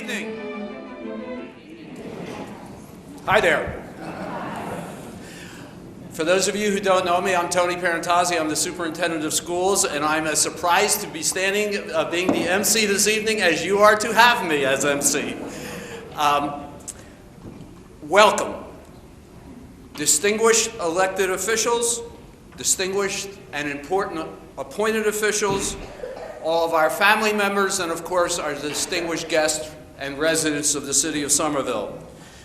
evening. Hi there. For those of you who don't know me, I'm Tony Parentazzi. I'm the superintendent of schools, and I'm as surprised to be standing, being the MC this evening as you are to have me as MC. Welcome. Distinguished elected officials, distinguished and important appointed officials, all of our family members, and of course our distinguished guests and residents of the city of Somerville.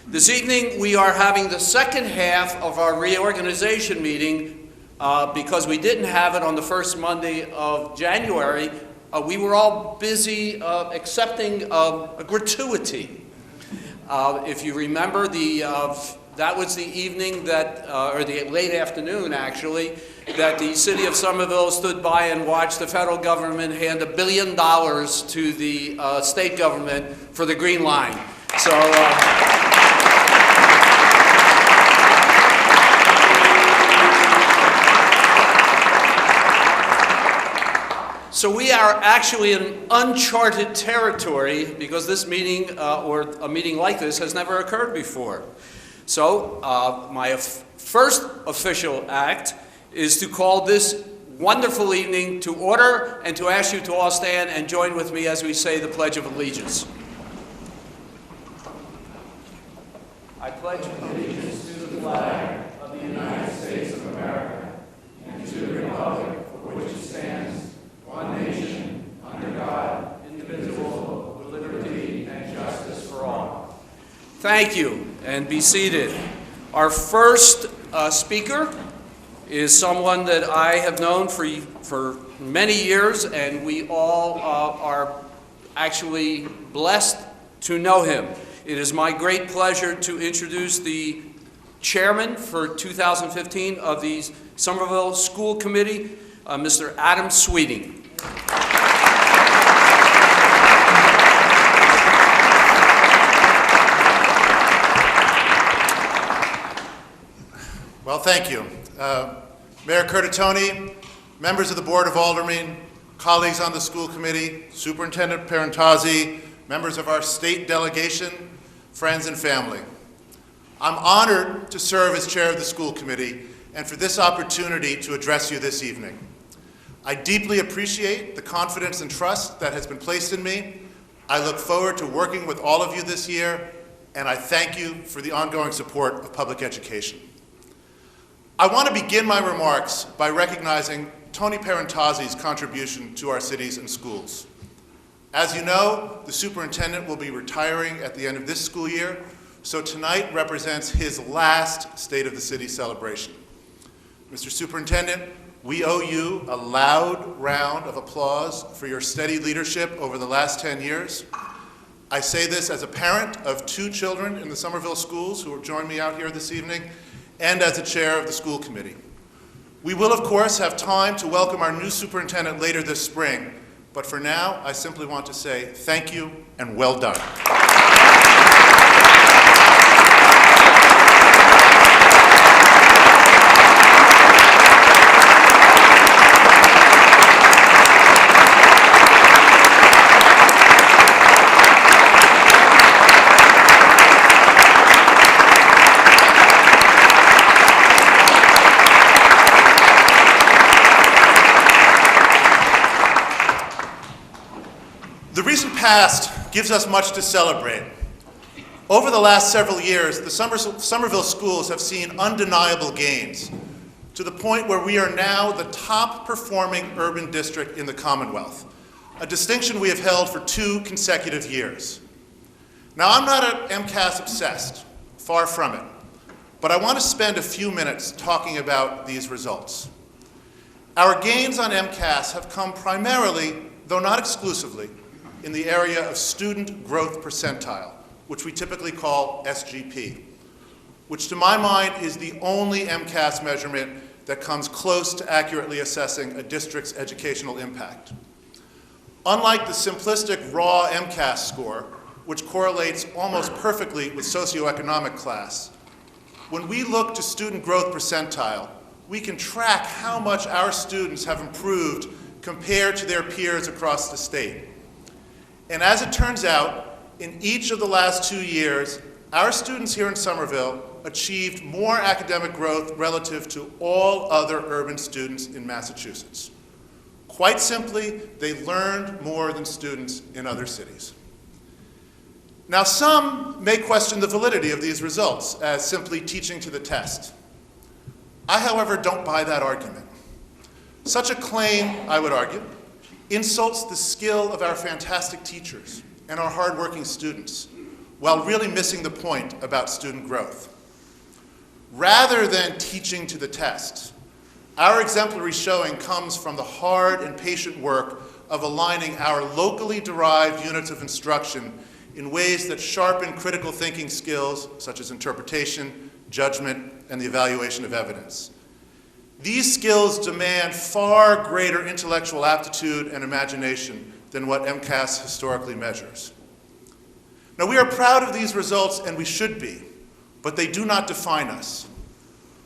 This evening we are having the second half of our reorganization meeting because we didn't have it on the first Monday of January. We were all busy accepting a gratuity. If you remember, that was the evening that, or the late afternoon actually, that the city of Somerville stood by and watched the federal government hand $1 billion to the state government for the Green Line. So we are actually in uncharted territory because this meeting, or a meeting like this, has never occurred before. So my first official act is to call this wonderful evening to order and to ask you to all stand and join with me as we say the Pledge of Allegiance. I pledge allegiance to the flag of the United States of America and to the republic for which it stands, one nation, under God, indivisible, with liberty and justice for all. Thank you, and be seated. Our first speaker is someone that I have known for many years, and we all are actually blessed to know him. It is my great pleasure to introduce the chairman for 2015 of the Somerville School Committee, Mr. Adam Sweeting. Well, thank you. Mayor Curtatone, members of the Board of Aldermen, colleagues on the school committee, Superintendent Parentazzi, members of our state delegation, friends and family. I'm honored to serve as chair of the school committee and for this opportunity to address you this evening. I deeply appreciate the confidence and trust that has been placed in me. I look forward to working with all of you this year, and I thank you for the ongoing support of public education. I want to begin my remarks by recognizing Tony Parentazzi's contribution to our cities and schools. As you know, the superintendent will be retiring at the end of this school year, so tonight represents his last State of the City celebration. Mr. Superintendent, we owe you a loud round of applause for your steady leadership over the last 10 years. I say this as a parent of 2 children in the Somerville schools who have joined me out here this evening, and as a chair of the school committee. We will, of course, have time to welcome our new superintendent later this spring, but for now, I simply want to say thank you and well done. The recent past gives us much to celebrate. Over the last several years, the Somerville schools have seen undeniable gains to the point where we are now the top performing urban district in the Commonwealth, a distinction we have held for 2 consecutive years. Now, I'm not MCAS obsessed, far from it, but I want to spend a few minutes talking about these results. Our gains on MCAS have come primarily, though not exclusively, in the area of student growth percentile, which we typically call SGP, which to my mind is the only MCAS measurement that comes close to accurately assessing a district's educational impact. Unlike the simplistic raw MCAS score, which correlates almost perfectly with socioeconomic class, when we look to student growth percentile, we can track how much our students have improved compared to their peers across the state. And as it turns out, in each of the last 2 years, our students here in Somerville achieved more academic growth relative to all other urban students in Massachusetts. Quite simply, they learned more than students in other cities. Now, some may question the validity of these results as simply teaching to the test. I, however, don't buy that argument. Such a claim, I would argue, insults the skill of our fantastic teachers and our hardworking students, while really missing the point about student growth. Rather than teaching to the test, our exemplary showing comes from the hard and patient work of aligning our locally derived units of instruction in ways that sharpen critical thinking skills such as interpretation, judgment, and the evaluation of evidence. These skills demand far greater intellectual aptitude and imagination than what MCAS historically measures. Now, we are proud of these results, and we should be, but they do not define us.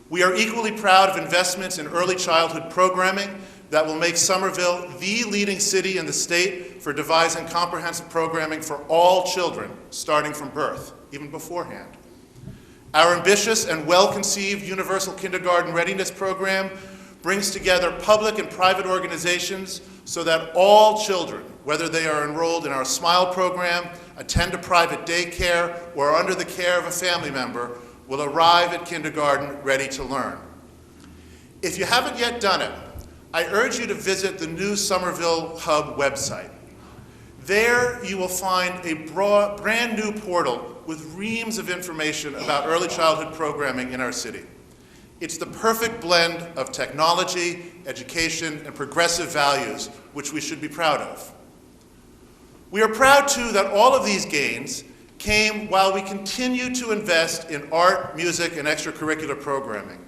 We are equally proud of investments in early childhood programming that will make Somerville the leading city in the state for devising comprehensive programming for all children, starting from birth, even beforehand. Our ambitious and well-conceived Universal Kindergarten Readiness Program brings together public and private organizations so that all children, whether they are enrolled in our SMILE program, attend a private daycare, or are under the care of a family member, will arrive at kindergarten ready to learn. If you haven't yet done it, I urge you to visit the new Somerville Hub website. There you will find a brand new portal with reams of information about early childhood programming in our city. It's the perfect blend of technology, education, and progressive values, which we should be proud of. We are proud, too, that all of these gains came while we continue to invest in art, music, and extracurricular programming,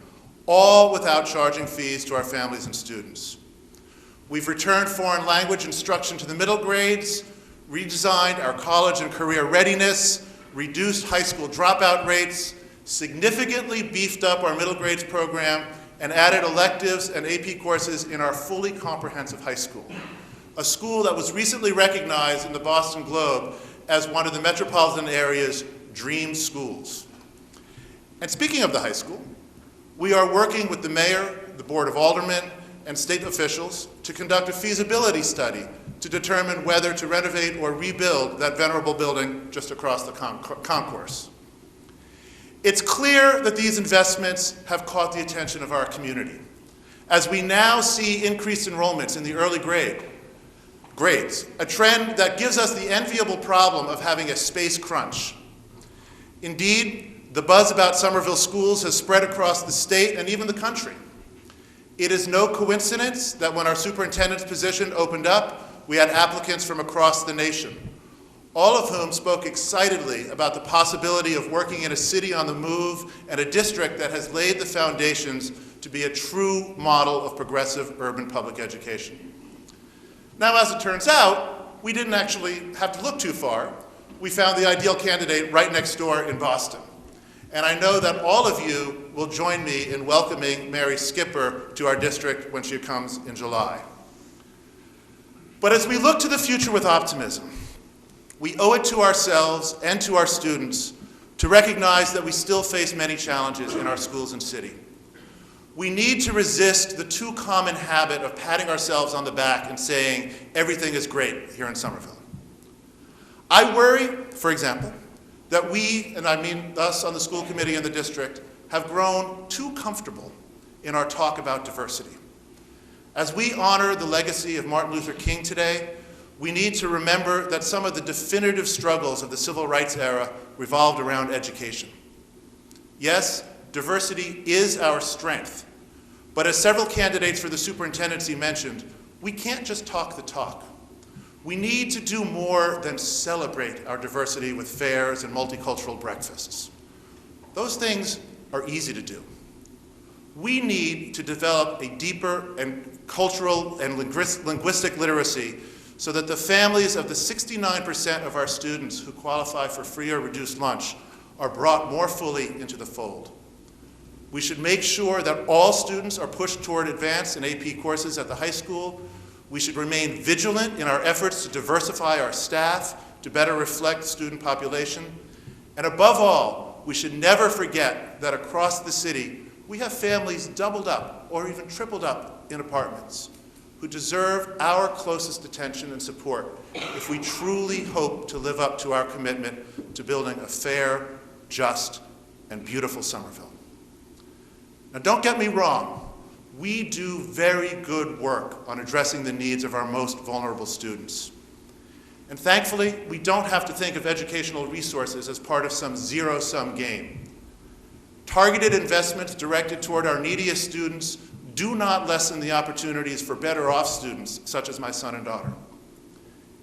all without charging fees to our families and students. We've returned foreign language instruction to the middle grades, redesigned our college and career readiness, reduced high school dropout rates, significantly beefed up our middle grades program, and added electives and AP courses in our fully comprehensive high school, a school that was recently recognized in the Boston Globe as one of the metropolitan area's dream schools. And speaking of the high school, we are working with the mayor, the board of aldermen, and state officials to conduct a feasibility study to determine whether to renovate or rebuild that venerable building just across the concourse. It's clear that these investments have caught the attention of our community, as we now see increased enrollments in the early grades, a trend that gives us the enviable problem of having a space crunch. Indeed, the buzz about Somerville schools has spread across the state and even the country. It is no coincidence that when our superintendent's position opened up, we had applicants from across the nation, all of whom spoke excitedly about the possibility of working in a city on the move and a district that has laid the foundations to be a true model of progressive urban public education. Now, as it turns out, we didn't actually have to look too far. We found the ideal candidate right next door in Boston. And I know that all of you will join me in welcoming Mary Skipper to our district when she comes in July. But as we look to the future with optimism, we owe it to ourselves and to our students to recognize that we still face many challenges in our schools and city. We need to resist the too common habit of patting ourselves on the back and saying, everything is great here in Somerville. I worry, for example, that we, and I mean us on the school committee and the district, have grown too comfortable in our talk about diversity. As we honor the legacy of Martin Luther King today, we need to remember that some of the definitive struggles of the civil rights era revolved around education. Yes, diversity is our strength, but as several candidates for the superintendency mentioned, we can't just talk the talk. We need to do more than celebrate our diversity with fairs and multicultural breakfasts. Those things are easy to do. We need to develop a deeper and cultural and linguistic literacy so that the families of the 69% of our students who qualify for free or reduced lunch are brought more fully into the fold. We should make sure that all students are pushed toward advanced and AP courses at the high school. We should remain vigilant in our efforts to diversify our staff to better reflect student population. And above all, we should never forget that across the city, we have families doubled up or even tripled up in apartments who deserve our closest attention and support if we truly hope to live up to our commitment to building a fair, just, and beautiful Somerville. Now, don't get me wrong. We do very good work on addressing the needs of our most vulnerable students. And thankfully, we don't have to think of educational resources as part of some zero-sum game. Targeted investments directed toward our neediest students do not lessen the opportunities for better-off students, such as my son and daughter.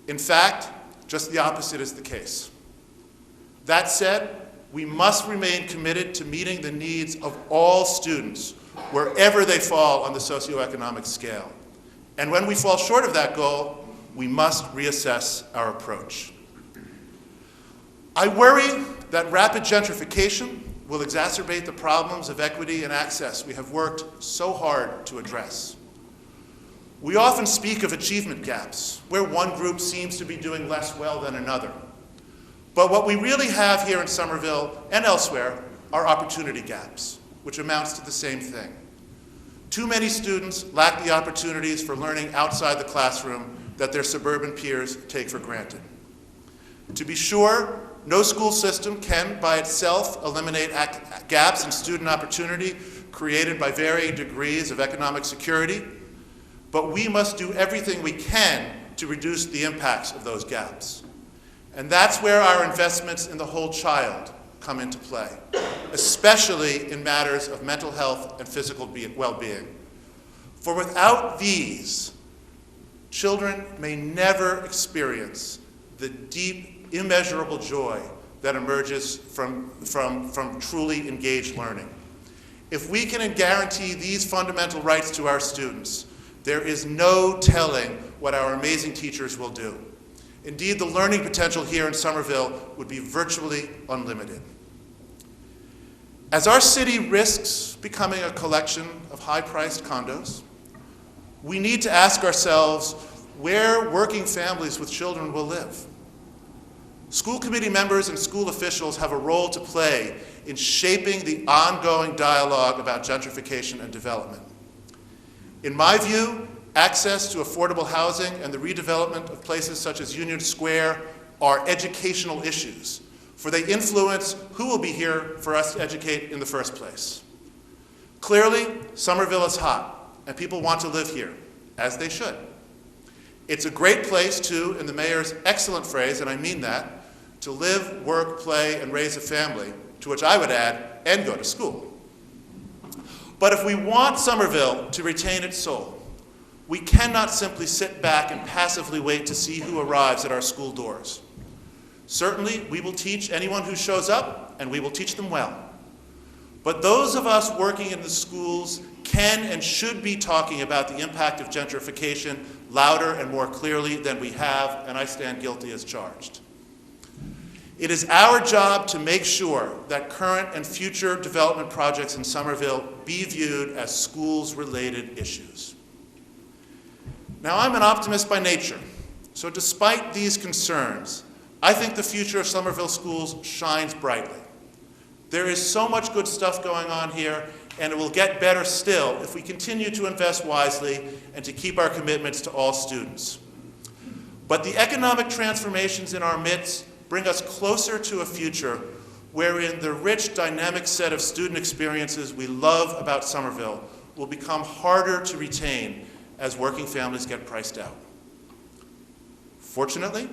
In fact, just the opposite is the case. That said, we must remain committed to meeting the needs of all students, wherever they fall on the socioeconomic scale. And when we fall short of that goal, we must reassess our approach. I worry that rapid gentrification will exacerbate the problems of equity and access we have worked so hard to address. We often speak of achievement gaps, where one group seems to be doing less well than another. But what we really have here in Somerville and elsewhere are opportunity gaps, which amounts to the same thing. Too many students lack the opportunities for learning outside the classroom that their suburban peers take for granted. To be sure, no school system can by itself eliminate gaps in student opportunity created by varying degrees of economic security, but we must do everything we can to reduce the impacts of those gaps. And that's where our investments in the whole child come into play, especially in matters of mental health and physical well-being. For without these, children may never experience the deep, immeasurable joy that emerges from truly engaged learning. If we can guarantee these fundamental rights to our students, there is no telling what our amazing teachers will do. Indeed, the learning potential here in Somerville would be virtually unlimited. As our city risks becoming a collection of high-priced condos, we need to ask ourselves where working families with children will live. School committee members and school officials have a role to play in shaping the ongoing dialogue about gentrification and development. In my view, access to affordable housing and the redevelopment of places such as Union Square are educational issues, for they influence who will be here for us to educate in the first place. Clearly, Somerville is hot, and people want to live here, as they should. It's a great place to, in the mayor's excellent phrase, and I mean that, to live, work, play, and raise a family, to which I would add, and go to school. But if we want Somerville to retain its soul, we cannot simply sit back and passively wait to see who arrives at our school doors. Certainly, we will teach anyone who shows up, and we will teach them well. But those of us working in the schools can and should be talking about the impact of gentrification louder and more clearly than we have, and I stand guilty as charged. It is our job to make sure that current and future development projects in Somerville be viewed as schools-related issues. Now, I'm an optimist by nature, so despite these concerns, I think the future of Somerville schools shines brightly. There is so much good stuff going on here, and it will get better still if we continue to invest wisely and to keep our commitments to all students. But the economic transformations in our midst bring us closer to a future wherein the rich, dynamic set of student experiences we love about Somerville will become harder to retain as working families get priced out. Fortunately,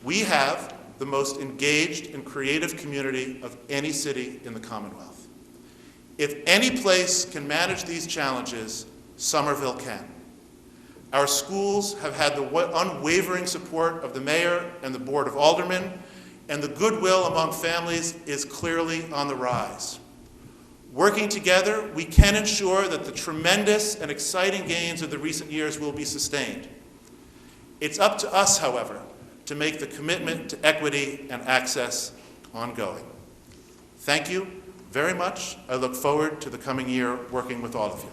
we have the most engaged and creative community of any city in the Commonwealth. If any place can manage these challenges, Somerville can. Our schools have had the unwavering support of the mayor and the board of aldermen, and the goodwill among families is clearly on the rise. Working together, we can ensure that the tremendous and exciting gains of the recent years will be sustained. It's up to us, however, to make the commitment to equity and access ongoing. Thank you very much. I look forward to the coming year working with all of you.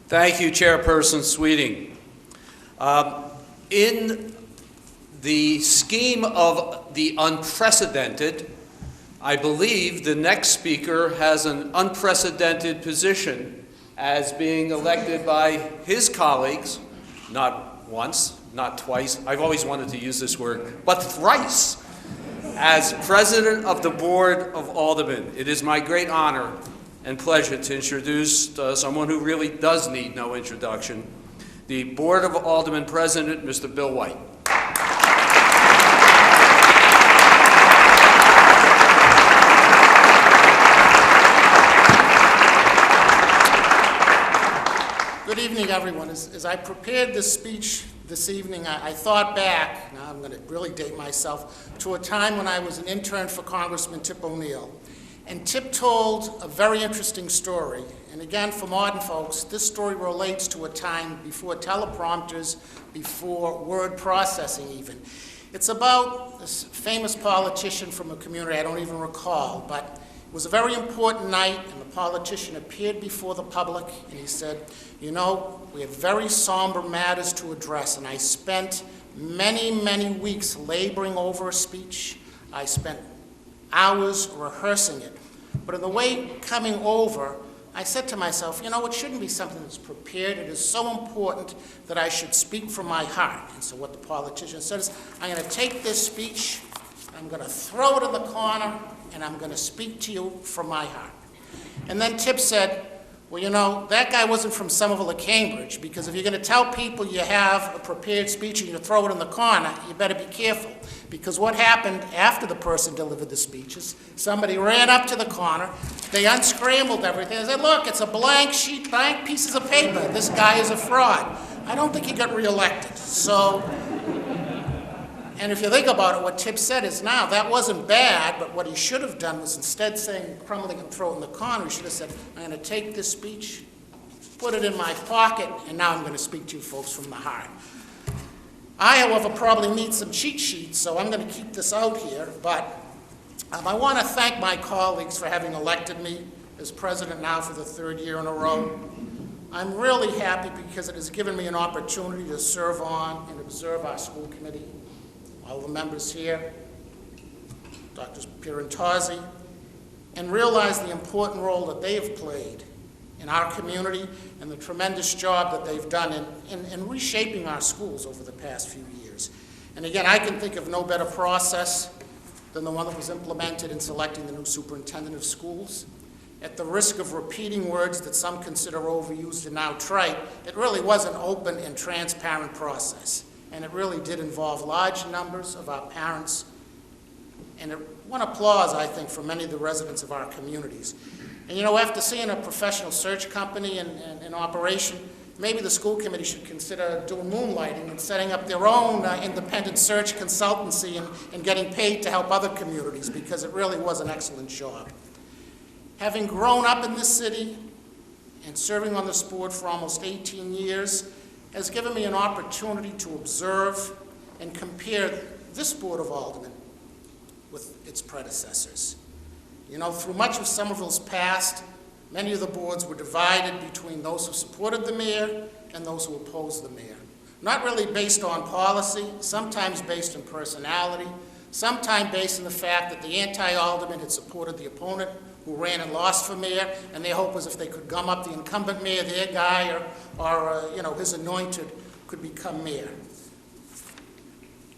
Thank you, Chairperson Sweeting. In the scheme of the unprecedented, I believe the next speaker has an unprecedented position as being elected by his colleagues, not once, not twice, I've always wanted to use this word, but thrice, as President of the Board of Aldermen. It is my great honor and pleasure to introduce someone who really does need no introduction, the Board of Aldermen President, Mr. Bill White. Good evening, everyone. As I prepared this speech this evening, I thought back, now I'm going to really date myself, to a time when I was an intern for Congressman Tip O'Neill. And Tip told a very interesting story. And again, for modern folks, this story relates to a time before teleprompters, before word processing even. It's about this famous politician from a community I don't even recall, but it was a very important night, and the politician appeared before the public, and he said, you know, we have very somber matters to address, and I spent many, many weeks laboring over a speech. I spent hours rehearsing it. But on the way coming over, I said to myself, you know, it shouldn't be something that's prepared. It is so important that I should speak from my heart. And so what the politician said is, I'm going to take this speech, I'm going to throw it in the corner, and I'm going to speak to you from my heart. And then Tip said, well, you know, that guy wasn't from Somerville or Cambridge, because if you're going to tell people you have a prepared speech and you throw it in the corner, you better be careful. Because what happened after the person delivered the speeches, somebody ran up to the corner, they unscrambled everything, they said, look, it's a blank sheet, blank pieces of paper, this guy is a fraud. I don't think he got reelected. So, and if you think about it, what Tip said is now, that wasn't bad, but what he should have done was instead saying, crumbling and throw it in the corner, he should have said, I'm going to take this speech, put it in my pocket, and now I'm going to speak to you folks from the heart. I, however, probably need some cheat sheets, so I'm going to keep this out here, but I want to thank my colleagues for having elected me as president now for the third year in a row. I'm really happy because it has given me an opportunity to serve on and observe our school committee, all the members here, Dr. Pierantozzi, and realize the important role that they have played in our community and the tremendous job that they've done in reshaping our schools over the past few years. And again, I can think of no better process than the one that was implemented in selecting the new superintendent of schools. At the risk of repeating words that some consider overused and now trite, it really was an open and transparent process. And it really did involve large numbers of our parents. And it won applause, I think, from many of the residents of our communities. And you know, after seeing a professional search company in operation, maybe the school committee should consider doing moonlighting and setting up their own independent search consultancy and getting paid to help other communities, because it really was an excellent job. Having grown up in this city and serving on this board for almost 18 years has given me an opportunity to observe and compare this Board of Aldermen with its predecessors. You know, through much of Somerville's past, many of the boards were divided between those who supported the mayor and those who opposed the mayor. Not really based on policy, sometimes based on personality, sometimes based on the fact that the anti-alderman had supported the opponent who ran and lost for mayor, and their hope was if they could gum up the incumbent mayor, their guy or you know, his anointed could become mayor.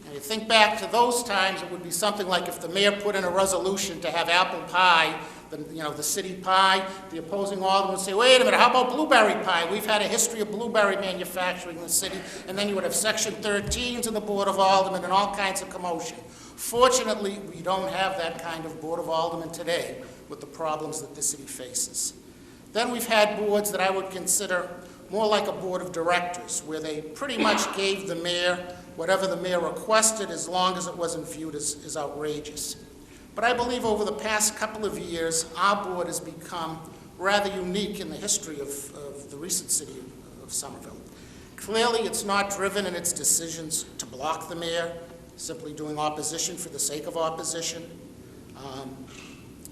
And you think back to those times, it would be something like if the mayor put in a resolution to have apple pie, the city pie, the opposing alderman would say, wait a minute, how about blueberry pie? We've had a history of blueberry manufacturing in the city. And then you would have Section 13s in the Board of Aldermen and all kinds of commotion. Fortunately, we don't have that kind of Board of Aldermen today with the problems that the city faces. Then we've had boards that I would consider more like a board of directors, where they pretty much gave the mayor whatever the mayor requested, as long as it wasn't viewed as outrageous. But I believe over the past couple of years, our board has become rather unique in the history of the recent city of Somerville. Clearly, it's not driven in its decisions to block the mayor, simply doing opposition for the sake of opposition.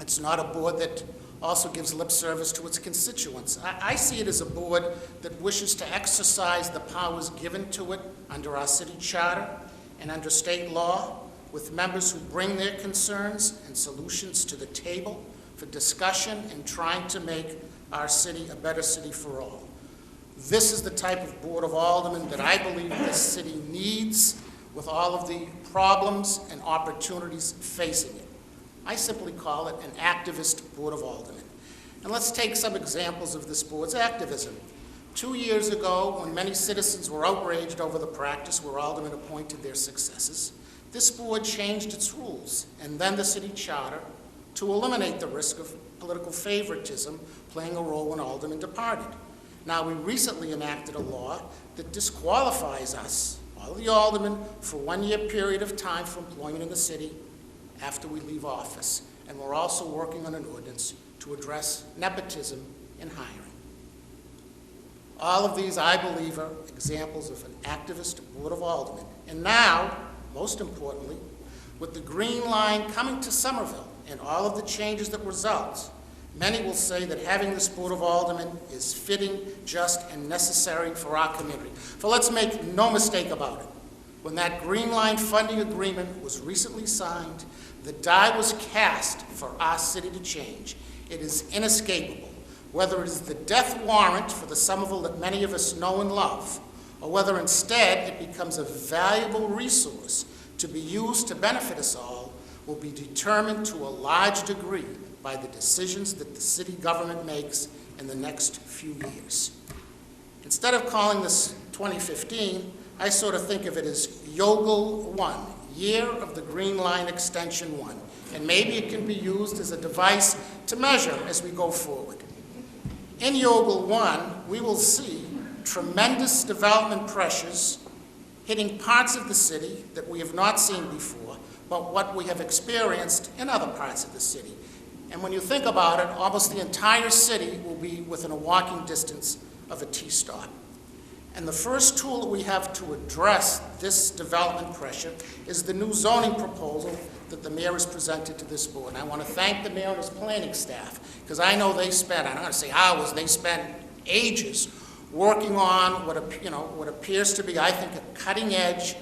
It's not a board that also gives lip service to its constituents. I see it as a board that wishes to exercise the powers given to it under our city charter and under state law, with members who bring their concerns and solutions to the table for discussion and trying to make our city a better city for all. This is the type of Board of Aldermen that I believe this city needs, with all of the problems and opportunities facing it. I simply call it an activist Board of Aldermen. And let's take some examples of this board's activism. 2 years ago, when many citizens were outraged over the practice where aldermen appointed their successors, this board changed its rules and then the city charter to eliminate the risk of political favoritism playing a role when aldermen departed. Now, we recently enacted a law that disqualifies us, all the aldermen, for a 1-year period of time for employment in the city after we leave office. And we're also working on an ordinance to address nepotism in hiring. All of these, I believe, are examples of an activist Board of Aldermen. And now, most importantly, with the Green Line coming to Somerville and all of the changes that result, many will say that having this Board of Aldermen is fitting, just, and necessary for our community. For let's make no mistake about it. When that Green Line funding agreement was recently signed, the die was cast for our city to change. It is inescapable. Whether it is the death warrant for the Somerville that many of us know and love, or whether instead it becomes a valuable resource to be used to benefit us all, will be determined to a large degree by the decisions that the city government makes in the next few years. Instead of calling this 2015, I sort of think of it as Yogle 1, Year of the Green Line Extension 1, and maybe it can be used as a device to measure as we go forward. In Yogle 1, we will see tremendous development pressures hitting parts of the city that we have not seen before, but what we have experienced in other parts of the city. And when you think about it, almost the entire city will be within a walking distance of a T-stop. And the first tool that we have to address this development pressure is the new zoning proposal that the mayor has presented to this board. And I want to thank the mayor and his planning staff, because I know they spent, I'm not going to say hours, they spent ages working on what appears to be, I think, a cutting-edge,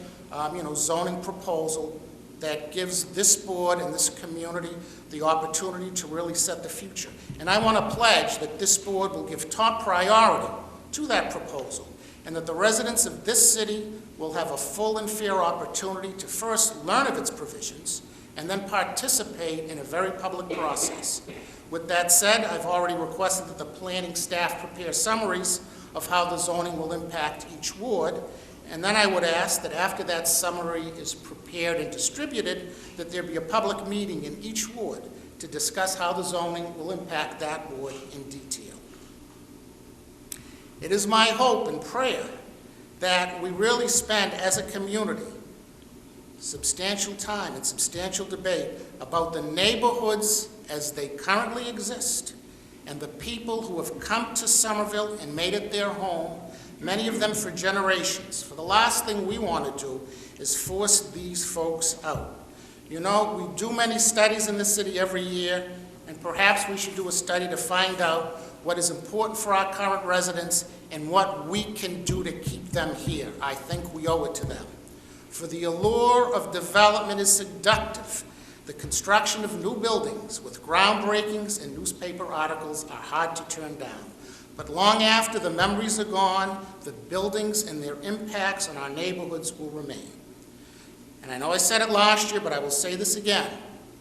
zoning proposal that gives this board and this community the opportunity to really set the future. And I want to pledge that this board will give top priority to that proposal, and that the residents of this city will have a full and fair opportunity to first learn of its provisions and then participate in a very public process. With that said, I've already requested that the planning staff prepare summaries of how the zoning will impact each ward, and then I would ask that after that summary is prepared and distributed, that there be a public meeting in each ward to discuss how the zoning will impact that ward in detail. It is my hope and prayer that we really spend as a community substantial time and substantial debate about the neighborhoods as they currently exist and the people who have come to Somerville and made it their home, many of them for generations. For the last thing we want to do is force these folks out. You know, we do many studies in the city every year, and perhaps we should do a study to find out what is important for our current residents and what we can do to keep them here. I think we owe it to them. For the allure of development is seductive. The construction of new buildings with groundbreakings and newspaper articles are hard to turn down. But long after the memories are gone, the buildings and their impacts on our neighborhoods will remain. And I know I said it last year, but I will say this again,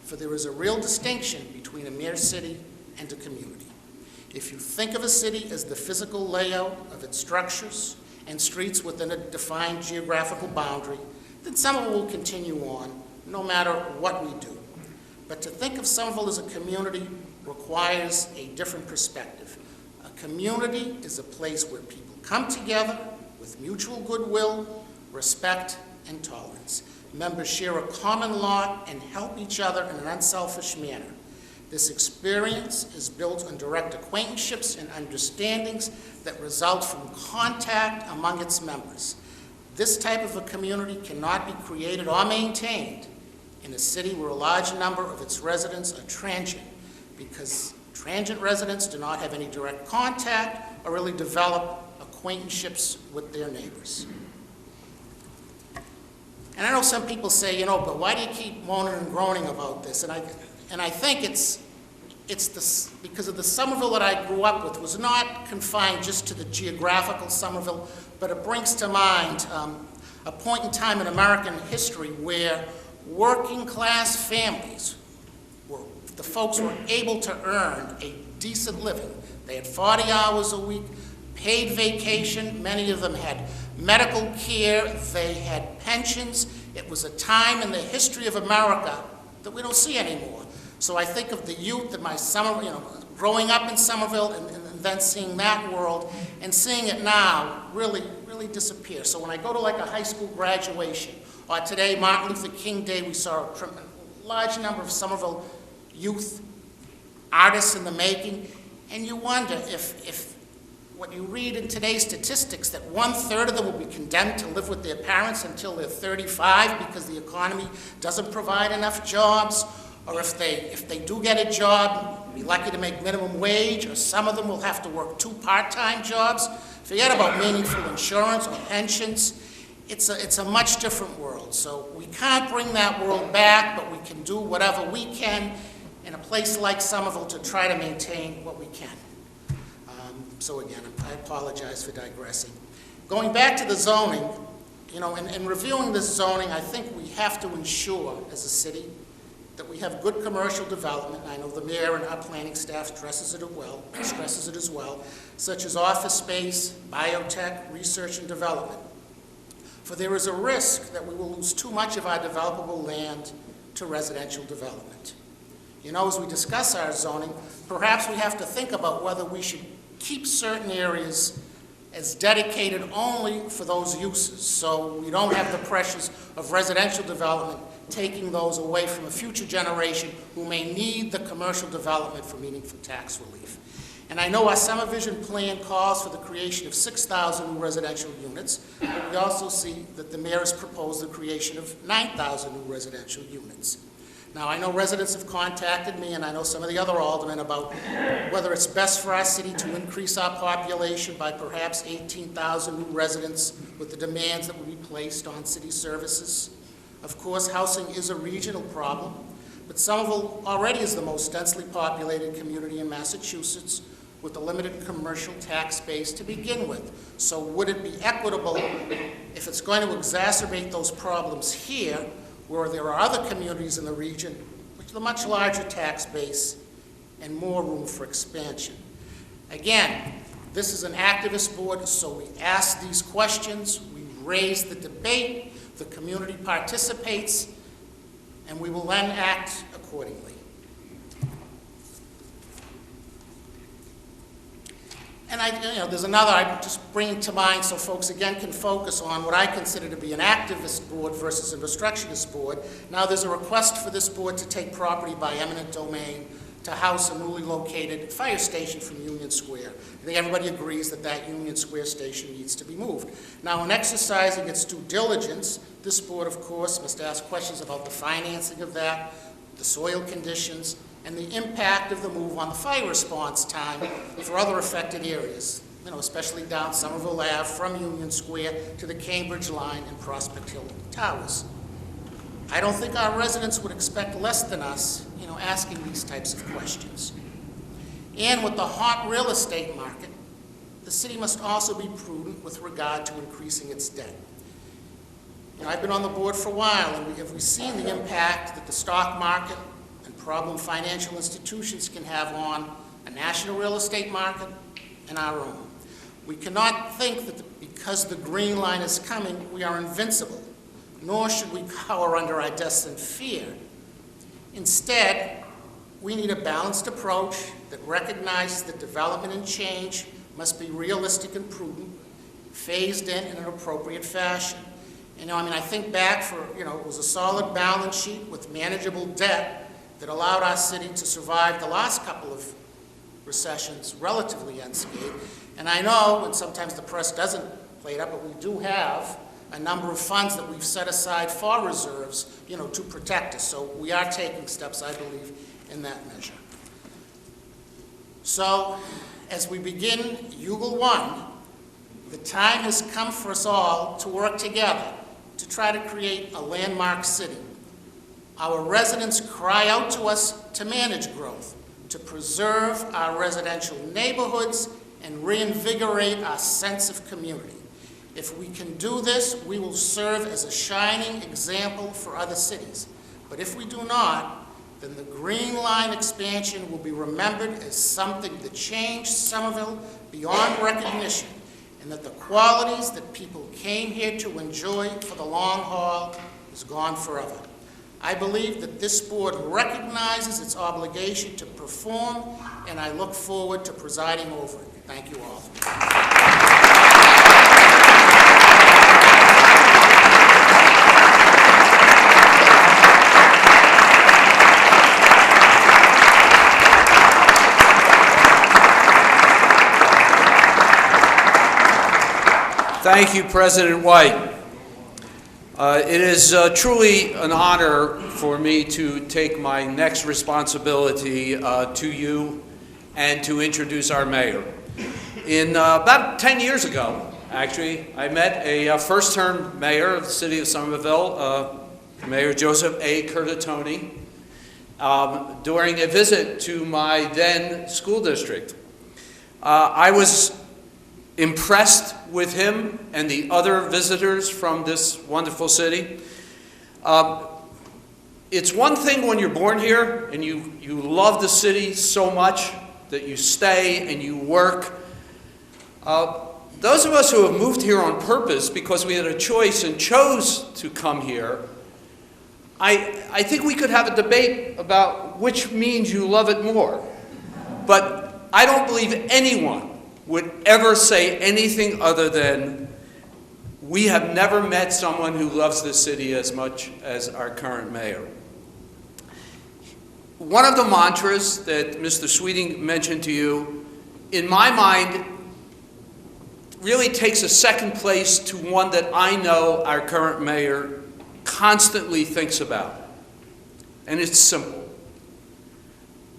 for there is a real distinction between a mere city and a community. If you think of a city as the physical layout of its structures and streets within a defined geographical boundary, then Somerville will continue on, no matter what we do. But to think of Somerville as a community requires a different perspective. A community is a place where people come together with mutual goodwill, respect, and tolerance. Members share a common lot and help each other in an unselfish manner. This experience is built on direct acquaintanceships and understandings that result from contact among its members. This type of a community cannot be created or maintained in a city where a large number of its residents are transient, because Transient residents do not have any direct contact or really develop acquaintanceships with their neighbors. And I know some people say, but why do you keep moaning and groaning about this? And I think it's because of the Somerville that I grew up with was not confined just to the geographical Somerville, but it brings to mind a point in time in American history where working class families, the folks were able to earn a decent living. They had 40 hours a week, paid vacation, many of them had medical care, they had pensions. It was a time in the history of America that we don't see anymore. So I think of the youth in my growing up in Somerville and then seeing that world and seeing it now really disappear. So when I go to like a high school graduation, or today, Martin Luther King Day, we saw a large number of Somerville youth artists in the making, and you wonder if what you read in today's statistics, that 1/3 of them will be condemned to live with their parents until they're 35 because the economy doesn't provide enough jobs, or if they do get a job, be lucky to make minimum wage, or some of them will have to work 2 part-time jobs. Forget about meaningful insurance or pensions. It's a much different world. So we can't bring that world back, but we can do whatever we can in a place like Somerville to try to maintain what we can. So again, I apologize for digressing. Going back to the zoning, in reviewing this zoning, I think we have to ensure as a city that we have good commercial development. I know the mayor and our planning staff stresses it as well, such as office space, biotech, research and development. For there is a risk that we will lose too much of our developable land to residential development. As we discuss our zoning, perhaps we have to think about whether we should keep certain areas as dedicated only for those uses, so we don't have the pressures of residential development taking those away from a future generation who may need the commercial development for meaningful tax relief. And I know our Summer Vision plan calls for the creation of 6,000 new residential units, but we also see that the mayor has proposed the creation of 9,000 new residential units. Now, I know residents have contacted me, and I know some of the other aldermen, about whether it's best for our city to increase our population by perhaps 18,000 new residents with the demands that will be placed on city services. Of course, housing is a regional problem, but Somerville already is the most densely populated community in Massachusetts with a limited commercial tax base to begin with. So would it be equitable if it's going to exacerbate those problems here, where there are other communities in the region with a much larger tax base and more room for expansion? Again, this is an activist board, so we ask these questions, we raise the debate, the community participates, and we will then act accordingly. And there's another I'm just bringing to mind so folks again can focus on what I consider to be an activist board versus an obstructionist board. Now there's a request for this board to take property by eminent domain to house a newly located fire station from Union Square. I think everybody agrees that that Union Square station needs to be moved. Now in exercising its due diligence, this board of course must ask questions about the financing of that, the soil conditions, and the impact of the move on the fire response time for other affected areas, especially down Somerville Ave from Union Square to the Cambridge line and Prospect Hill Towers. I don't think our residents would expect less than us, asking these types of questions. And with the hot real estate market, the city must also be prudent with regard to increasing its debt. I've been on the board for a while, and we've seen the impact that the stock market and problem financial institutions can have on a national real estate market and our own. We cannot think that because the green line is coming, we are invincible, nor should we cower under our desks in fear. Instead, we need a balanced approach that recognizes that development and change must be realistic and prudent, phased in an appropriate fashion. I think back it was a solid balance sheet with manageable debt that allowed our city to survive the last couple of recessions relatively unscathed. And I know, and sometimes the press doesn't play it up, but we do have a number of funds that we've set aside for reserves, to protect us. So we are taking steps, I believe, in that measure. So, as we begin Yugal 1, the time has come for us all to work together to try to create a landmark city. Our residents cry out to us to manage growth, to preserve our residential neighborhoods, and reinvigorate our sense of community. If we can do this, we will serve as a shining example for other cities. But if we do not, then the Green Line expansion will be remembered as something that changed Somerville beyond recognition, and that the qualities that people came here to enjoy for the long haul is gone forever. I believe that this board recognizes its obligation to perform, and I look forward to presiding over it. Thank you all. Thank you, President White. It is truly an honor for me to take my next responsibility to you and to introduce our mayor. About 10 years ago, actually, I met a first-term mayor of the city of Somerville, Mayor Joseph A. Curtatone, during a visit to my then school district. I was impressed with him and the other visitors from this wonderful city. It's one thing when you're born here and you love the city so much that you stay and you work. Those of us who have moved here on purpose because we had a choice and chose to come here, I think we could have a debate about which means you love it more. But I don't believe anyone would ever say anything other than, we have never met someone who loves this city as much as our current mayor. One of the mantras that Mr. Sweeting mentioned to you, in my mind, really takes a second place to one that I know our current mayor constantly thinks about. And it's simple.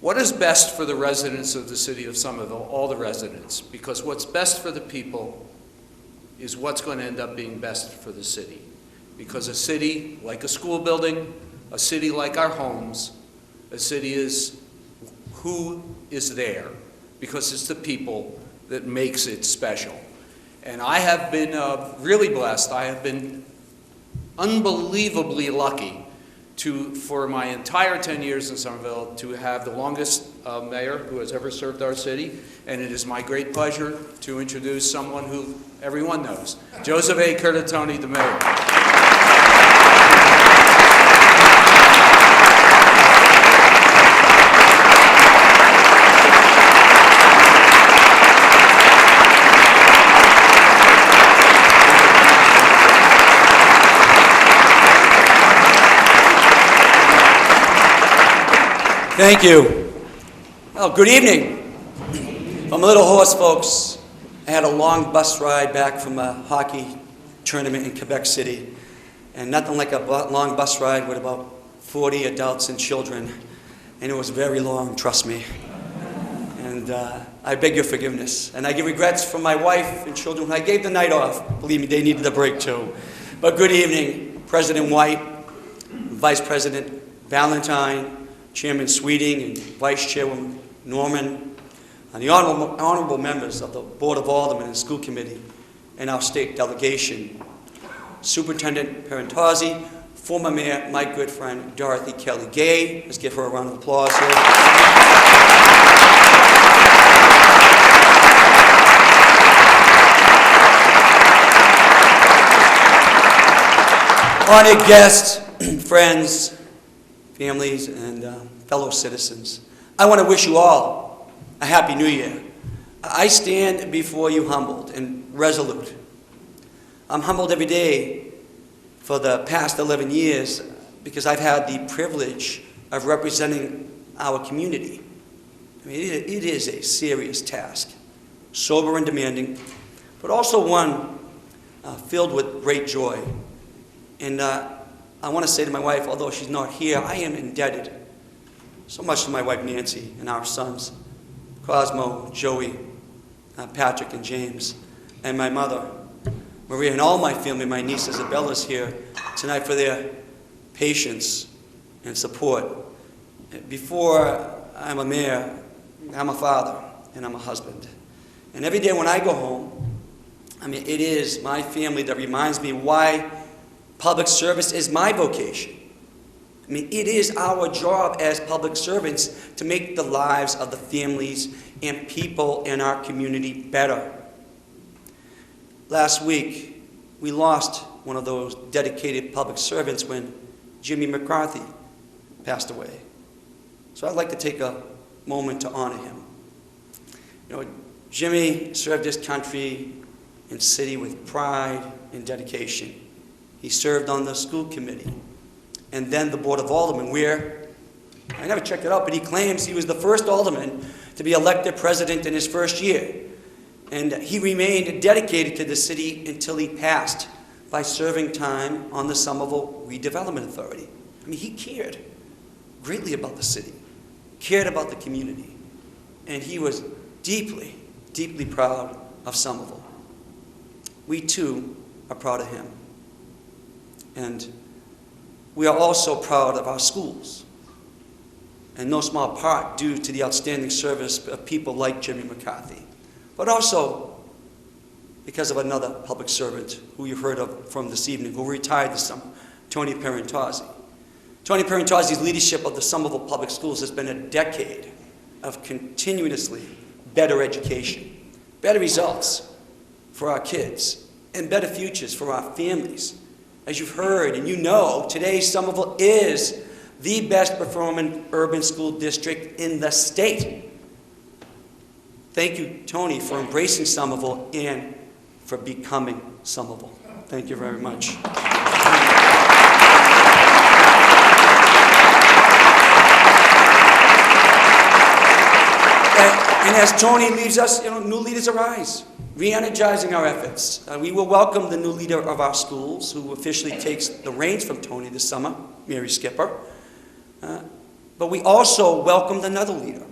What is best for the residents of the city of Somerville, all the residents? Because what's best for the people is what's going to end up being best for the city. Because a city like a school building, a city like our homes, a city is who is there, because it's the people that makes it special. And I have been really blessed. I have been unbelievably lucky for my entire 10 years in Somerville to have the longest mayor who has ever served our city, and it is my great pleasure to introduce someone who everyone knows, Joseph A. Curtatone, the mayor. Thank you. Well, good evening. From Little Horse, folks. I had a long bus ride back from a hockey tournament in Quebec City, and nothing like a long bus ride with about 40 adults and children, and it was very long, trust me. And I beg your forgiveness. And I give regrets for my wife and children who I gave the night off. Believe me, they needed a break too. But good evening, President White, Vice President Valentine, Chairman Sweeting, and Vice Chairwoman Norman, and the honorable members of the Board of Aldermen and School Committee, and our state delegation, Superintendent Parentozzi, former Mayor, my good friend Dorothy Kelly Gay. Let's give her a round of applause here. Honored guests, friends, families, and fellow citizens, I want to wish you all a Happy New Year. I stand before you humbled and resolute. I'm humbled every day for the past 11 years because I've had the privilege of representing our community. I mean, it is a serious task, sober and demanding, but also one filled with great joy. And I want to say to my wife, although she's not here, I am indebted so much to my wife Nancy and our sons. Cosmo, Joey, Patrick, and James, and my mother, Maria, and all my family. My niece Isabella's here tonight for their patience and support. Before I'm a mayor, I'm a father and I'm a husband. And every day when I go home, it is my family that reminds me why public service is my vocation. It is our job as public servants to make the lives of the families and people in our community better. Last week, we lost one of those dedicated public servants when Jimmy McCarthy passed away. So I'd like to take a moment to honor him. Jimmy served his country and city with pride and dedication. He served on the school committee and then the Board of Aldermen, where, I never checked it out, but he claims he was the first alderman to be elected president in his first year. And he remained dedicated to the city until he passed by serving time on the Somerville Redevelopment Authority. He cared greatly about the city, cared about the community, and he was deeply, deeply proud of Somerville. We too are proud of him. And we are also proud of our schools, in no small part due to the outstanding service of people like Jimmy McCarthy, but also because of another public servant who you've heard of from this evening, who retired this summer, Tony Parentozzi. Tony Parentozzi's leadership of the Somerville Public Schools has been a decade of continuously better education, better results for our kids, and better futures for our families. As you've heard and you know, today Somerville is the best performing urban school district in the state. Thank you, Tony, for embracing Somerville and for becoming Somerville. Thank you very much. And as Tony leaves us, new leaders arise, re-energizing our efforts. We will welcome the new leader of our schools, who officially takes the reins from Tony this summer, Mary Skipper. But we also welcomed another leader.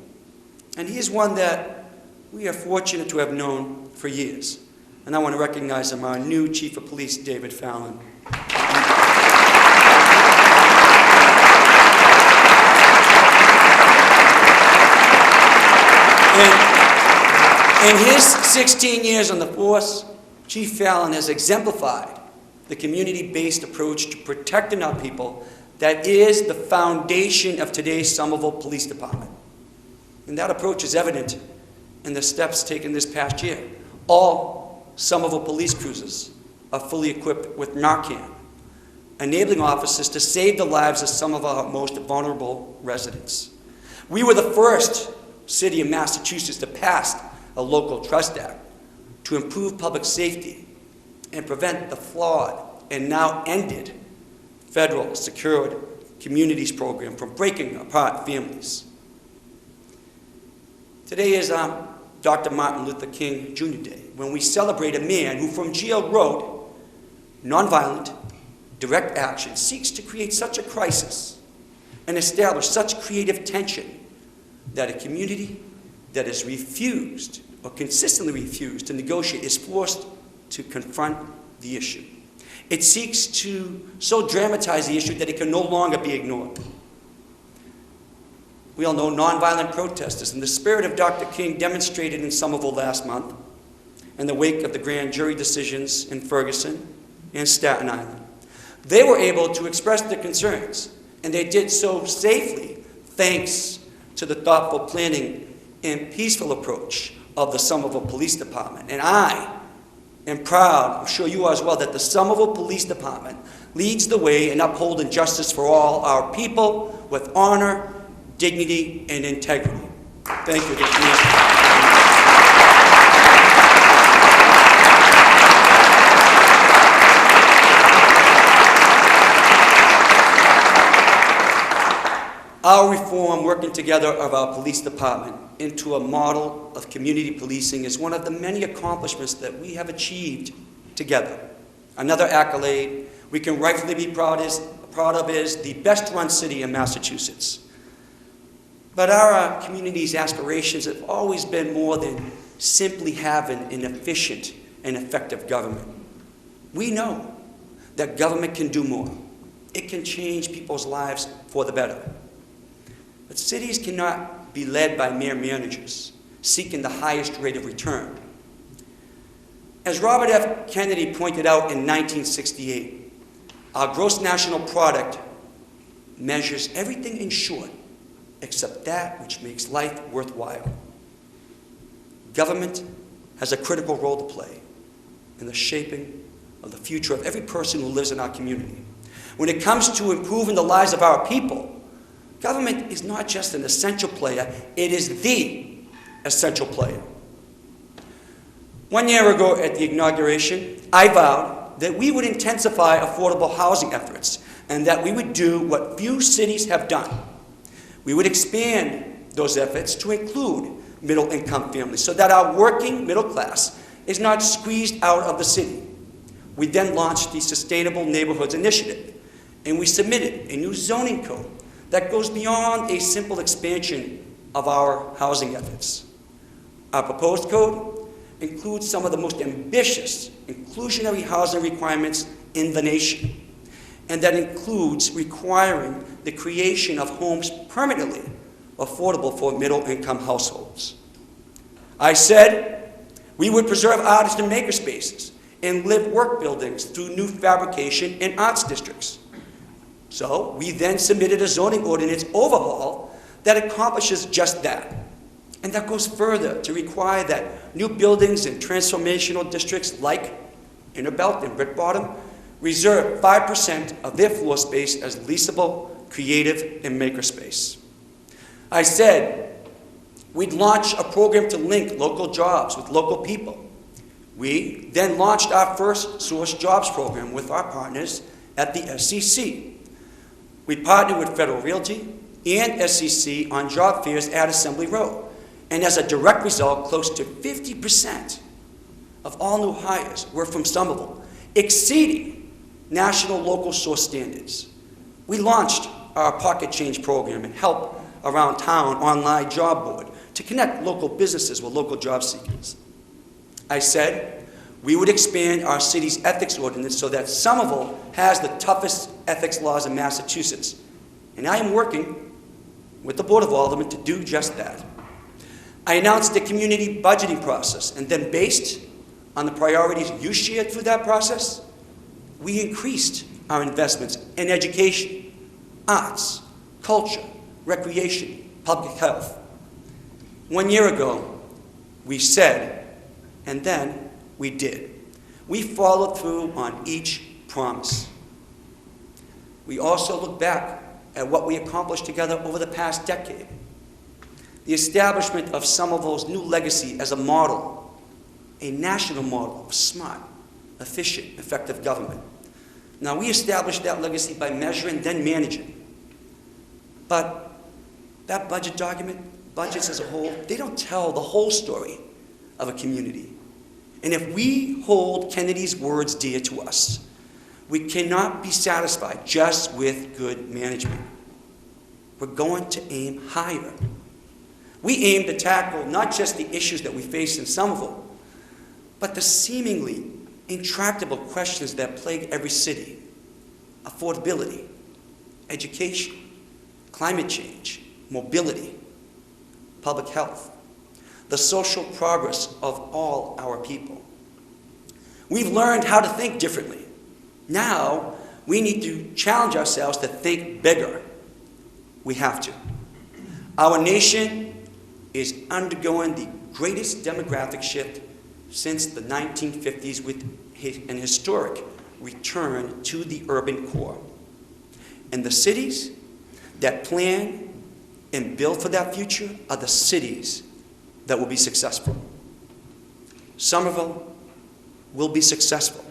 And he is one that we are fortunate to have known for years. And I want to recognize him, our new Chief of Police, David Fallon. In his 16 years on the force, Chief Fallon has exemplified the community-based approach to protecting our people that is the foundation of today's Somerville Police Department. And that approach is evident in the steps taken this past year. All Somerville police cruisers are fully equipped with Narcan, enabling officers to save the lives of some of our most vulnerable residents. We were the first city in Massachusetts to pass a local trust act to improve public safety and prevent the flawed and now ended federal secured communities program from breaking apart families. Today is Dr. Martin Luther King Jr. Day, when we celebrate a man who from jail wrote, nonviolent, direct action seeks to create such a crisis and establish such creative tension that a community that is refused or consistently refused to negotiate is forced to confront the issue. It seeks to so dramatize the issue that it can no longer be ignored. We all know nonviolent protesters, and the spirit of Dr. King demonstrated in Somerville last month in the wake of the grand jury decisions in Ferguson and Staten Island. They were able to express their concerns, and they did so safely thanks to the thoughtful planning and peaceful approach of the Somerville Police Department. And I am proud, I'm sure you are as well, that the Somerville Police Department leads the way in upholding justice for all our people with honor, dignity, and integrity. Thank you. Our reform, working together of our police department into a model of community policing, is one of the many accomplishments that we have achieved together. Another accolade we can rightfully be proud of is the best-run city in Massachusetts. But our community's aspirations have always been more than simply having an efficient and effective government. We know that government can do more. It can change people's lives for the better. But cities cannot be led by mere managers seeking the highest rate of return. As Robert F. Kennedy pointed out in 1968, our gross national product measures everything in short except that which makes life worthwhile. Government has a critical role to play in the shaping of the future of every person who lives in our community. When it comes to improving the lives of our people, government is not just an essential player, it is the essential player. 1 year ago at the inauguration, I vowed that we would intensify affordable housing efforts and that we would do what few cities have done. We would expand those efforts to include middle-income families so that our working middle class is not squeezed out of the city. We then launched the Sustainable Neighborhoods Initiative, and we submitted a new zoning code that goes beyond a simple expansion of our housing efforts. Our proposed code includes some of the most ambitious inclusionary housing requirements in the nation, and that includes requiring the creation of homes permanently affordable for middle-income households. I said we would preserve artist and maker spaces and live-work buildings through new fabrication and arts districts. So we then submitted a zoning ordinance overhaul that accomplishes just that. And that goes further to require that new buildings in transformational districts like Innerbelt and Brick Bottom reserve 5% of their floor space as leasable, creative, and maker space. I said we'd launch a program to link local jobs with local people. We then launched our first Source Jobs program with our partners at the SCC. We partnered with Federal Realty and SCC on job fairs at Assembly Row. And as a direct result, close to 50% of all new hires were from Somerville, exceeding national local source standards. We launched our Pocket Change program and Help Around Town online job board to connect local businesses with local job seekers. I said we would expand our city's ethics ordinance so that Somerville has the toughest ethics laws in Massachusetts. And I am working with the Board of Aldermen to do just that. I announced the community budgeting process, and then based on the priorities you shared through that process, we increased our investments in education, arts, culture, recreation, public health. 1 year ago, we said, and then we did. We followed through on each promise. We also look back at what we accomplished together over the past decade. The establishment of Somerville's new legacy as a model, a national model of smart, efficient, effective government. Now, we established that legacy by measuring, then managing. But that budget document, budgets as a whole, they don't tell the whole story of a community. And if we hold Kennedy's words dear to us, we cannot be satisfied just with good management. We're going to aim higher. We aim to tackle not just the issues that we face in Somerville, but the seemingly intractable questions that plague every city: affordability, education, climate change, mobility, public health, the social progress of all our people. We've learned how to think differently. Now, we need to challenge ourselves to think bigger. We have to. Our nation is undergoing the greatest demographic shift since the 1950s with an historic return to the urban core. And the cities that plan and build for that future are the cities that will be successful. Somerville will be successful.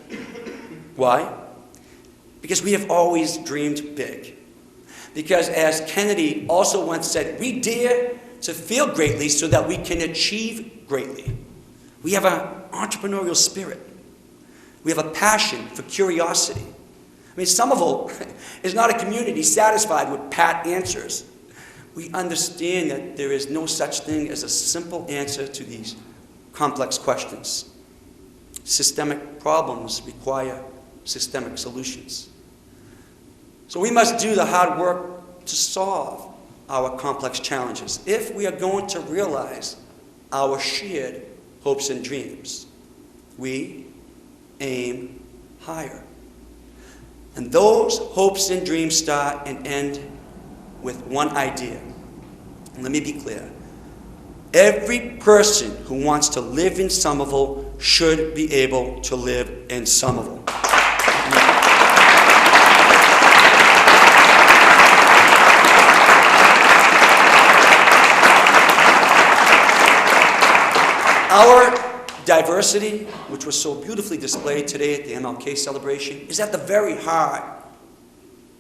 Why? Because we have always dreamed big. Because as Kennedy also once said, we dare to feel greatly so that we can achieve greatly. We have an entrepreneurial spirit. We have a passion for curiosity. I mean, Somerville is not a community satisfied with pat answers. We understand that there is no such thing as a simple answer to these complex questions. Systemic problems require systemic solutions. So we must do the hard work to solve our complex challenges if we are going to realize our shared hopes and dreams. We aim higher. And those hopes and dreams start and end with one idea. And let me be clear. Every person who wants to live in Somerville should be able to live in Somerville. Our diversity, which was so beautifully displayed today at the MLK celebration, is at the very heart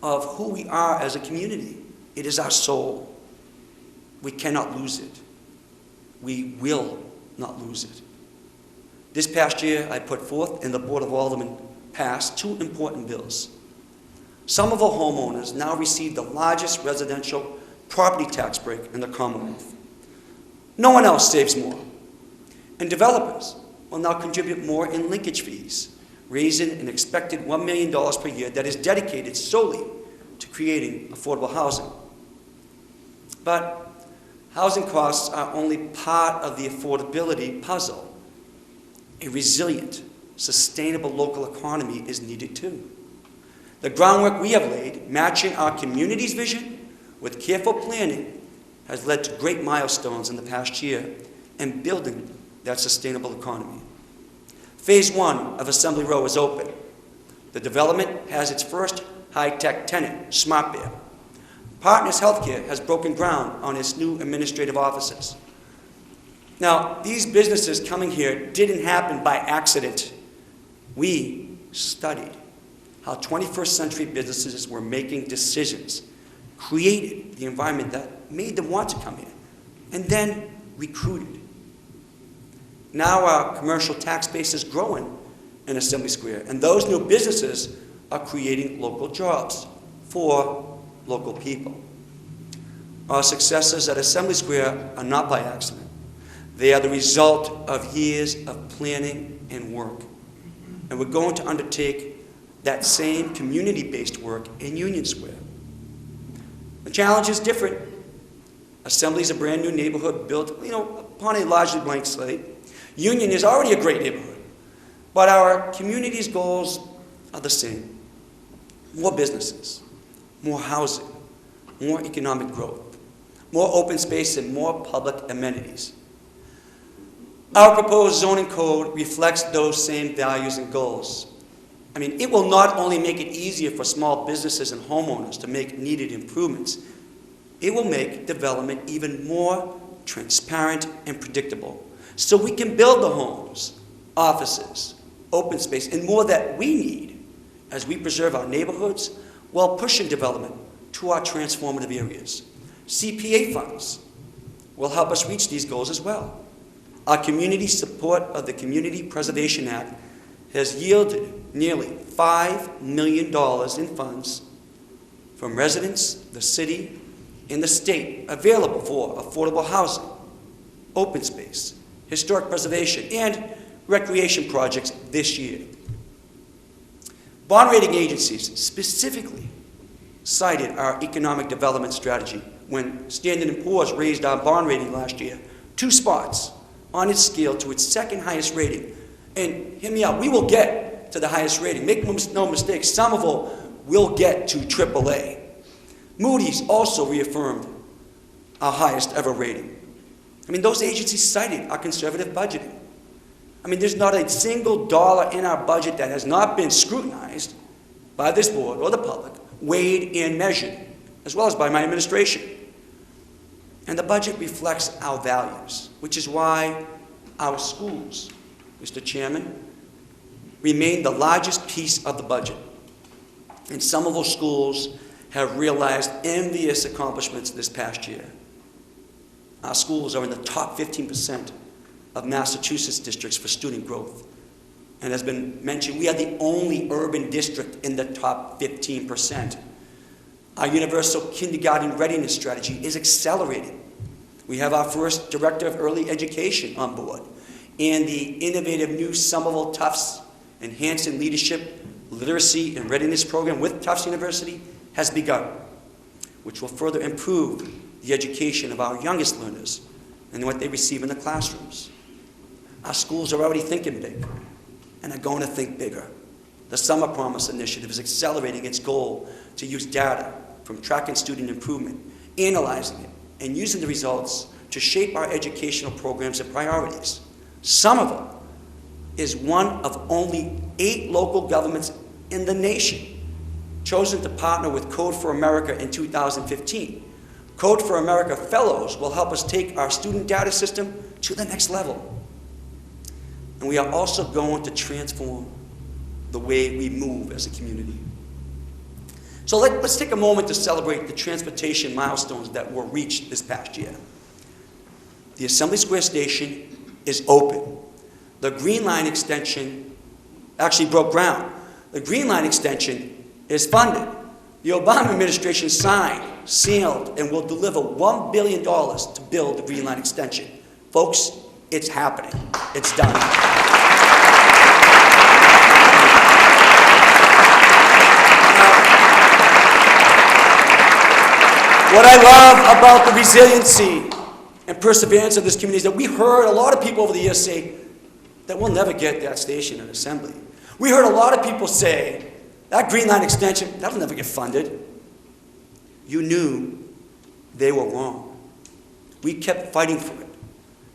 of who we are as a community. It is our soul. We cannot lose it. We will not lose it. This past year, I put forth and the Board of Aldermen passed 2 important bills. Somerville homeowners now receive the largest residential property tax break in the Commonwealth. No one else saves more. And developers will now contribute more in linkage fees, raising an expected $1 million per year that is dedicated solely to creating affordable housing. But housing costs are only part of the affordability puzzle. A resilient, sustainable local economy is needed too. The groundwork we have laid, matching our community's vision with careful planning, has led to great milestones in the past year in building that sustainable economy. Phase 1 of Assembly Row is open. The development has its first high-tech tenant, Smart Bear. Partners Healthcare has broken ground on its new administrative offices. Now, these businesses coming here didn't happen by accident. We studied how 21st century businesses were making decisions, created the environment that made them want to come here, and then recruited. Now our commercial tax base is growing in Assembly Square, and those new businesses are creating local jobs for local people. Our successes at Assembly Square are not by accident. They are the result of years of planning and work. And we're going to undertake that same community-based work in Union Square. The challenge is different. Assembly is a brand new neighborhood built, upon a largely blank slate. Union is already a great neighborhood, but our community's goals are the same. More businesses, more housing, more economic growth, more open space, and more public amenities. Our proposed zoning code reflects those same values and goals. It will not only make it easier for small businesses and homeowners to make needed improvements, it will make development even more transparent and predictable, so we can build the homes, offices, open space, and more that we need as we preserve our neighborhoods while pushing development to our transformative areas. CPA funds will help us reach these goals as well. Our community support of the Community Preservation Act has yielded nearly $5 million in funds from residents, the city, and the state available for affordable housing, open space, historic preservation, and recreation projects this year. Bond rating agencies specifically cited our economic development strategy when Standard & Poor's raised our bond rating last year 2 spots on its scale to its second highest rating. And hear me out, we will get to the highest rating. Make no mistake, Somerville will get to AAA. Moody's also reaffirmed our highest ever rating. Those agencies cited our conservative budgeting. There's not a single dollar in our budget that has not been scrutinized by this board or the public, weighed and measured, as well as by my administration. And the budget reflects our values, which is why our schools, Mr. Chairman, remain the largest piece of the budget. And Somerville schools have realized envious accomplishments this past year. Our schools are in the top 15% of Massachusetts districts for student growth. And as been mentioned, we are the only urban district in the top 15%. Our universal kindergarten readiness strategy is accelerating. We have our first director of early education on board, and the innovative new Somerville Tufts Enhancing Leadership, Literacy, and Readiness program with Tufts University has begun, which will further improve the education of our youngest learners and what they receive in the classrooms. Our schools are already thinking big, and are going to think bigger. The Summer Promise Initiative is accelerating its goal to use data from tracking student improvement, analyzing it, and using the results to shape our educational programs and priorities. Somerville is one of only 8 local governments in the nation chosen to partner with Code for America in 2015. Code for America Fellows will help us take our student data system to the next level. And we are also going to transform the way we move as a community. So let's take a moment to celebrate the transportation milestones that were reached this past year. The Assembly Square Station is open. The Green Line extension actually broke ground. The Green Line extension is funded. The Obama administration signed, sealed, and will deliver $1 billion to build the Green Line extension. Folks, it's happening. It's done. What I love about the resiliency and perseverance of this community is that we heard a lot of people over the years say that we'll never get that station in Assembly. We heard a lot of people say that Green Line extension, that'll never get funded. You knew they were wrong. We kept fighting for it.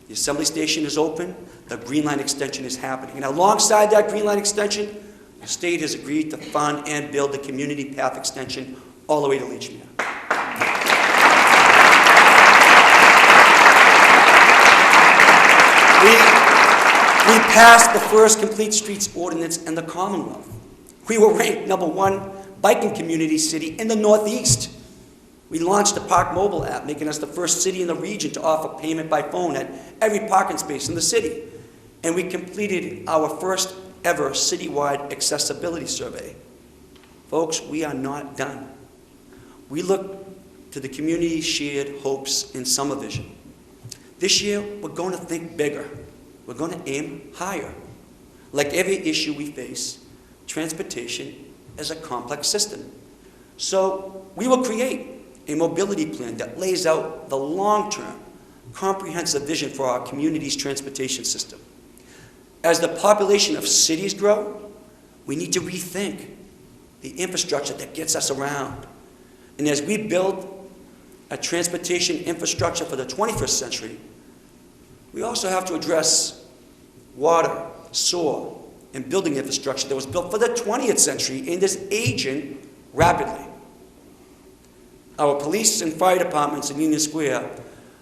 The Assembly Station is open. The Green Line extension is happening. And alongside that Green Line extension, the state has agreed to fund and build the community path extension all the way to Leechmere. We passed the first Complete Streets ordinance in the Commonwealth. We were ranked #1 biking community city in the Northeast. We launched the Park Mobile app, making us the first city in the region to offer payment by phone at every parking space in the city. And we completed our first ever citywide accessibility survey. Folks, we are not done. We look to the community's shared hopes in summer vision. This year, we're going to think bigger. We're going to aim higher. Like every issue we face, transportation is a complex system. So we will create a mobility plan that lays out the long-term, comprehensive vision for our community's transportation system. As the population of cities grow, we need to rethink the infrastructure that gets us around. And as we build a transportation infrastructure for the 21st century, we also have to address water, sewer, and building infrastructure that was built for the 20th century and is aging rapidly. Our police and fire departments in Union Square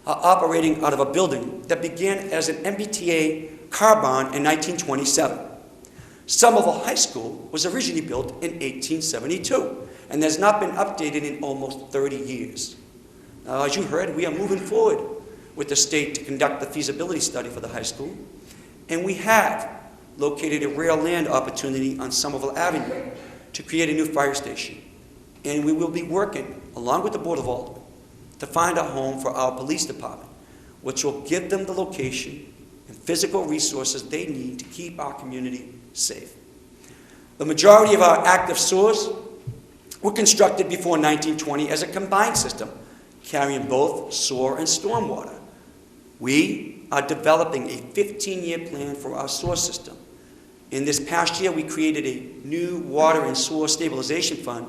are operating out of a building that began as an MBTA car barn in 1927. Somerville High School was originally built in 1872 and has not been updated in almost 30 years. Now, as you heard, we are moving forward with the state to conduct the feasibility study for the high school, and we have located a rare land opportunity on Somerville Avenue to create a new fire station. And we will be working, along with the Board of Aldermen, to find a home for our police department, which will give them the location and physical resources they need to keep our community safe. The majority of our active sewers were constructed before 1920 as a combined system, carrying both sewer and stormwater. We are developing a 15-year plan for our sewer system. In this past year, we created a new water and sewer stabilization fund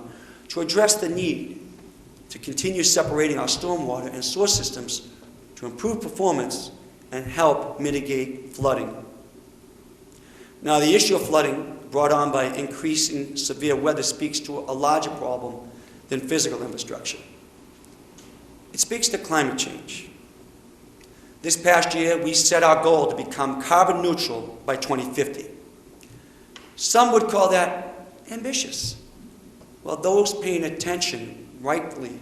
to address the need to continue separating our stormwater and sewer systems to improve performance and help mitigate flooding. Now, the issue of flooding brought on by increasing severe weather speaks to a larger problem than physical infrastructure. It speaks to climate change. This past year, we set our goal to become carbon neutral by 2050. Some would call that ambitious. Well, those paying attention rightly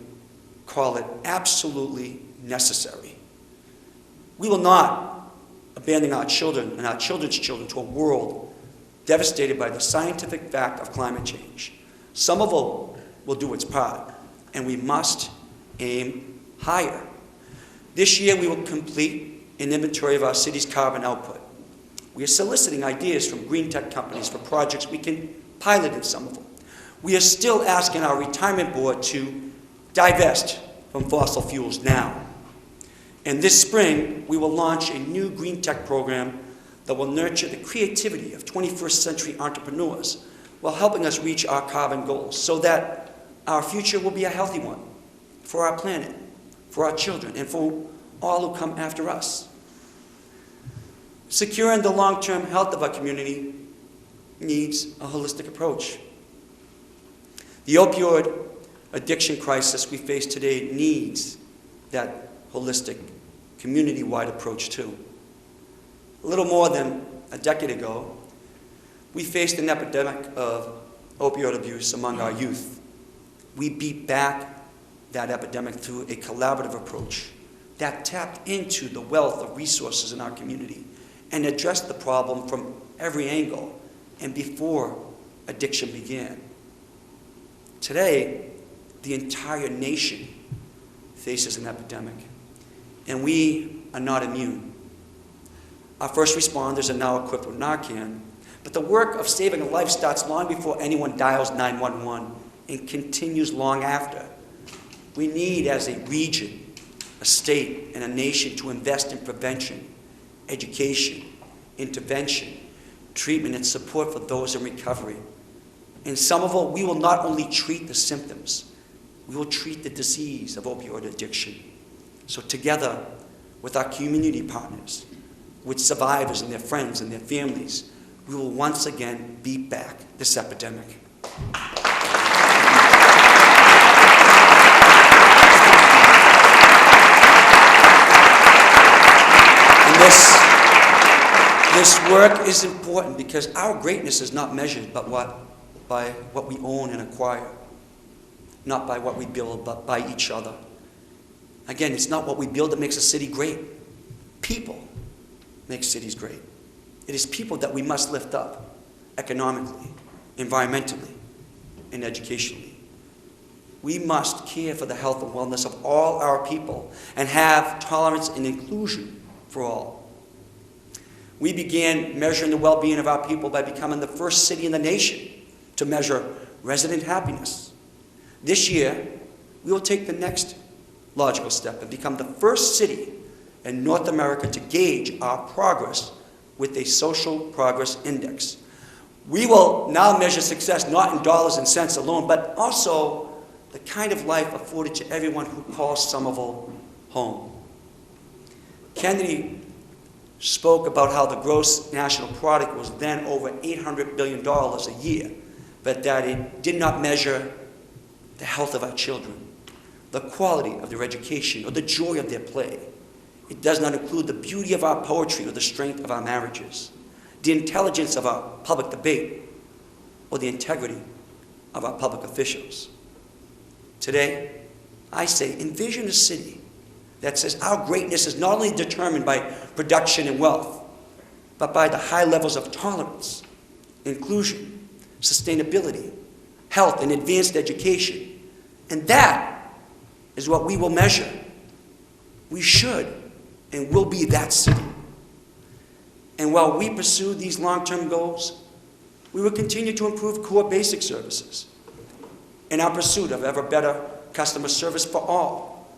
call it absolutely necessary. We will not abandon our children and our children's children to a world devastated by the scientific fact of climate change. Somerville will do its part. and we must aim higher. This year, we will complete an inventory of our city's carbon output. We are soliciting ideas from green tech companies for projects we can pilot in Somerville. We are still asking our retirement board to divest from fossil fuels now. And this spring, we will launch a new green tech program that will nurture the creativity of 21st century entrepreneurs while helping us reach our carbon goals so that our future will be a healthy one for our planet, for our children, and for all who come after us. Securing the long-term health of our community needs a holistic approach. The opioid addiction crisis we face today needs that holistic, community-wide approach too. A little more than a decade ago, we faced an epidemic of opioid abuse among our youth. We beat back that epidemic through a collaborative approach that tapped into the wealth of resources in our community and addressed the problem from every angle and before addiction began. Today, the entire nation faces an epidemic, and we are not immune. Our first responders are now equipped with Narcan, but the work of saving a life starts long before anyone dials 911 and continues long after. We need, as a region, a state, and a nation to invest in prevention, education, intervention, treatment, and support for those in recovery. In Somerville, we will not only treat the symptoms, we will treat the disease of opioid addiction. So together with our community partners, with survivors and their friends and their families, we will once again beat back this epidemic. And this work is important because our greatness is not measured by what we own and acquire, not by what we build, but by each other. Again, it's not what we build that makes a city great. People make cities great. It is people that we must lift up economically, environmentally, and educationally. We must care for the health and wellness of all our people and have tolerance and inclusion for all. We began measuring the well-being of our people by becoming the first city in the nation to measure resident happiness. This year, we will take the next logical step and become the first city in North America to gauge our progress with a social progress index. We will now measure success not in dollars and cents alone, but also the kind of life afforded to everyone who calls Somerville home. Kennedy spoke about how the gross national product was then over $800 billion a year, but that it did not measure the health of our children, the quality of their education, or the joy of their play. It does not include the beauty of our poetry or the strength of our marriages, the intelligence of our public debate, or the integrity of our public officials. Today, I say, envision a city that says our greatness is not only determined by production and wealth, but by the high levels of tolerance, inclusion, sustainability, health, and advanced education. And that is what we will measure. We should and will be that city. And while we pursue these long-term goals, we will continue to improve core basic services in our pursuit of ever better customer service for all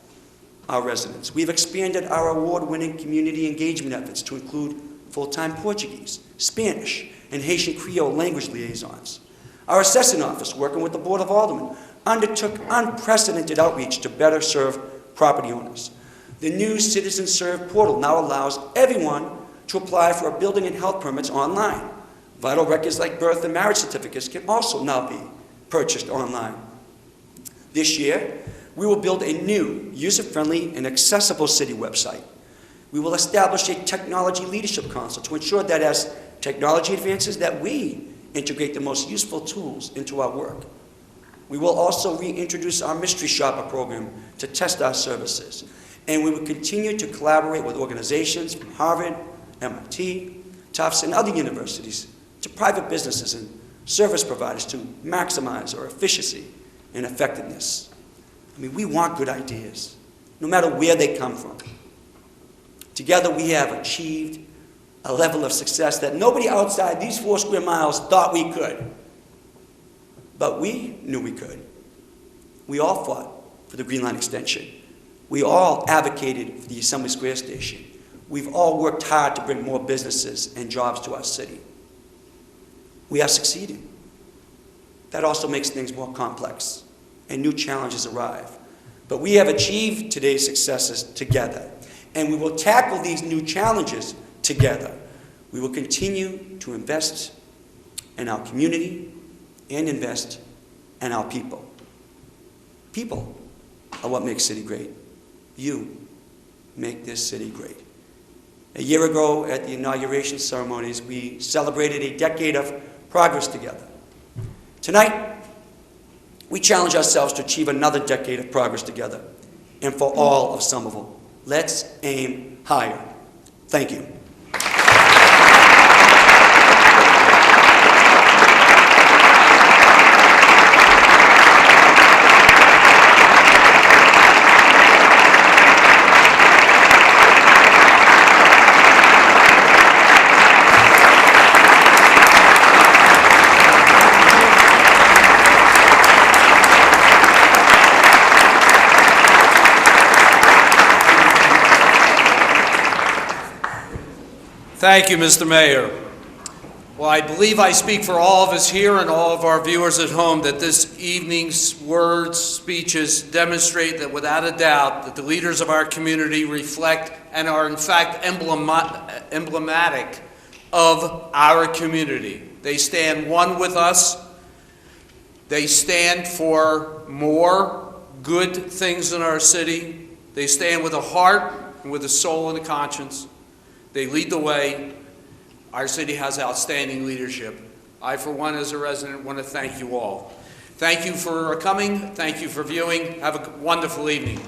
our residents. We've expanded our award-winning community engagement efforts to include full-time Portuguese, Spanish, and Haitian Creole language liaisons. Our assessing office, working with the Board of Aldermen, undertook unprecedented outreach to better serve property owners. The new Citizen Serve portal now allows everyone to apply for building and health permits online. Vital records like birth and marriage certificates can also now be purchased online. This year, we will build a new, user-friendly, and accessible city website. We will establish a technology leadership council to ensure that as technology advances, that we integrate the most useful tools into our work. We will also reintroduce our mystery shopper program to test our services. And we will continue to collaborate with organizations from Harvard, MIT, Tufts, and other universities to private businesses and service providers to maximize our efficiency and effectiveness. I mean, we want good ideas, no matter where they come from. Together we have achieved a level of success that nobody outside these 4 square miles thought we could. But we knew we could. We all fought for the Green Line extension. We all advocated for the Assembly Square station. We've all worked hard to bring more businesses and jobs to our city. We are succeeding. That also makes things more complex, and new challenges arrive. But we have achieved today's successes together, and we will tackle these new challenges together. We will continue to invest in our community and invest in our people. People are what makes city great. You make this city great. A year ago at the inauguration ceremonies, we celebrated a decade of progress together. Tonight, we challenge ourselves to achieve another decade of progress together, and for all of Somerville. Let's aim higher. Thank you. Thank you, Mr. Mayor. Well, I believe I speak for all of us here and all of our viewers at home that this evening's words, speeches demonstrate that without a doubt that the leaders of our community reflect and are in fact emblematic of our community. They stand one with us. They stand for more good things in our city. They stand with a heart and with a soul and a conscience. They lead the way. Our city has outstanding leadership. I, for one, as a resident, want to thank you all. Thank you for coming. Thank you for viewing. Have a wonderful evening.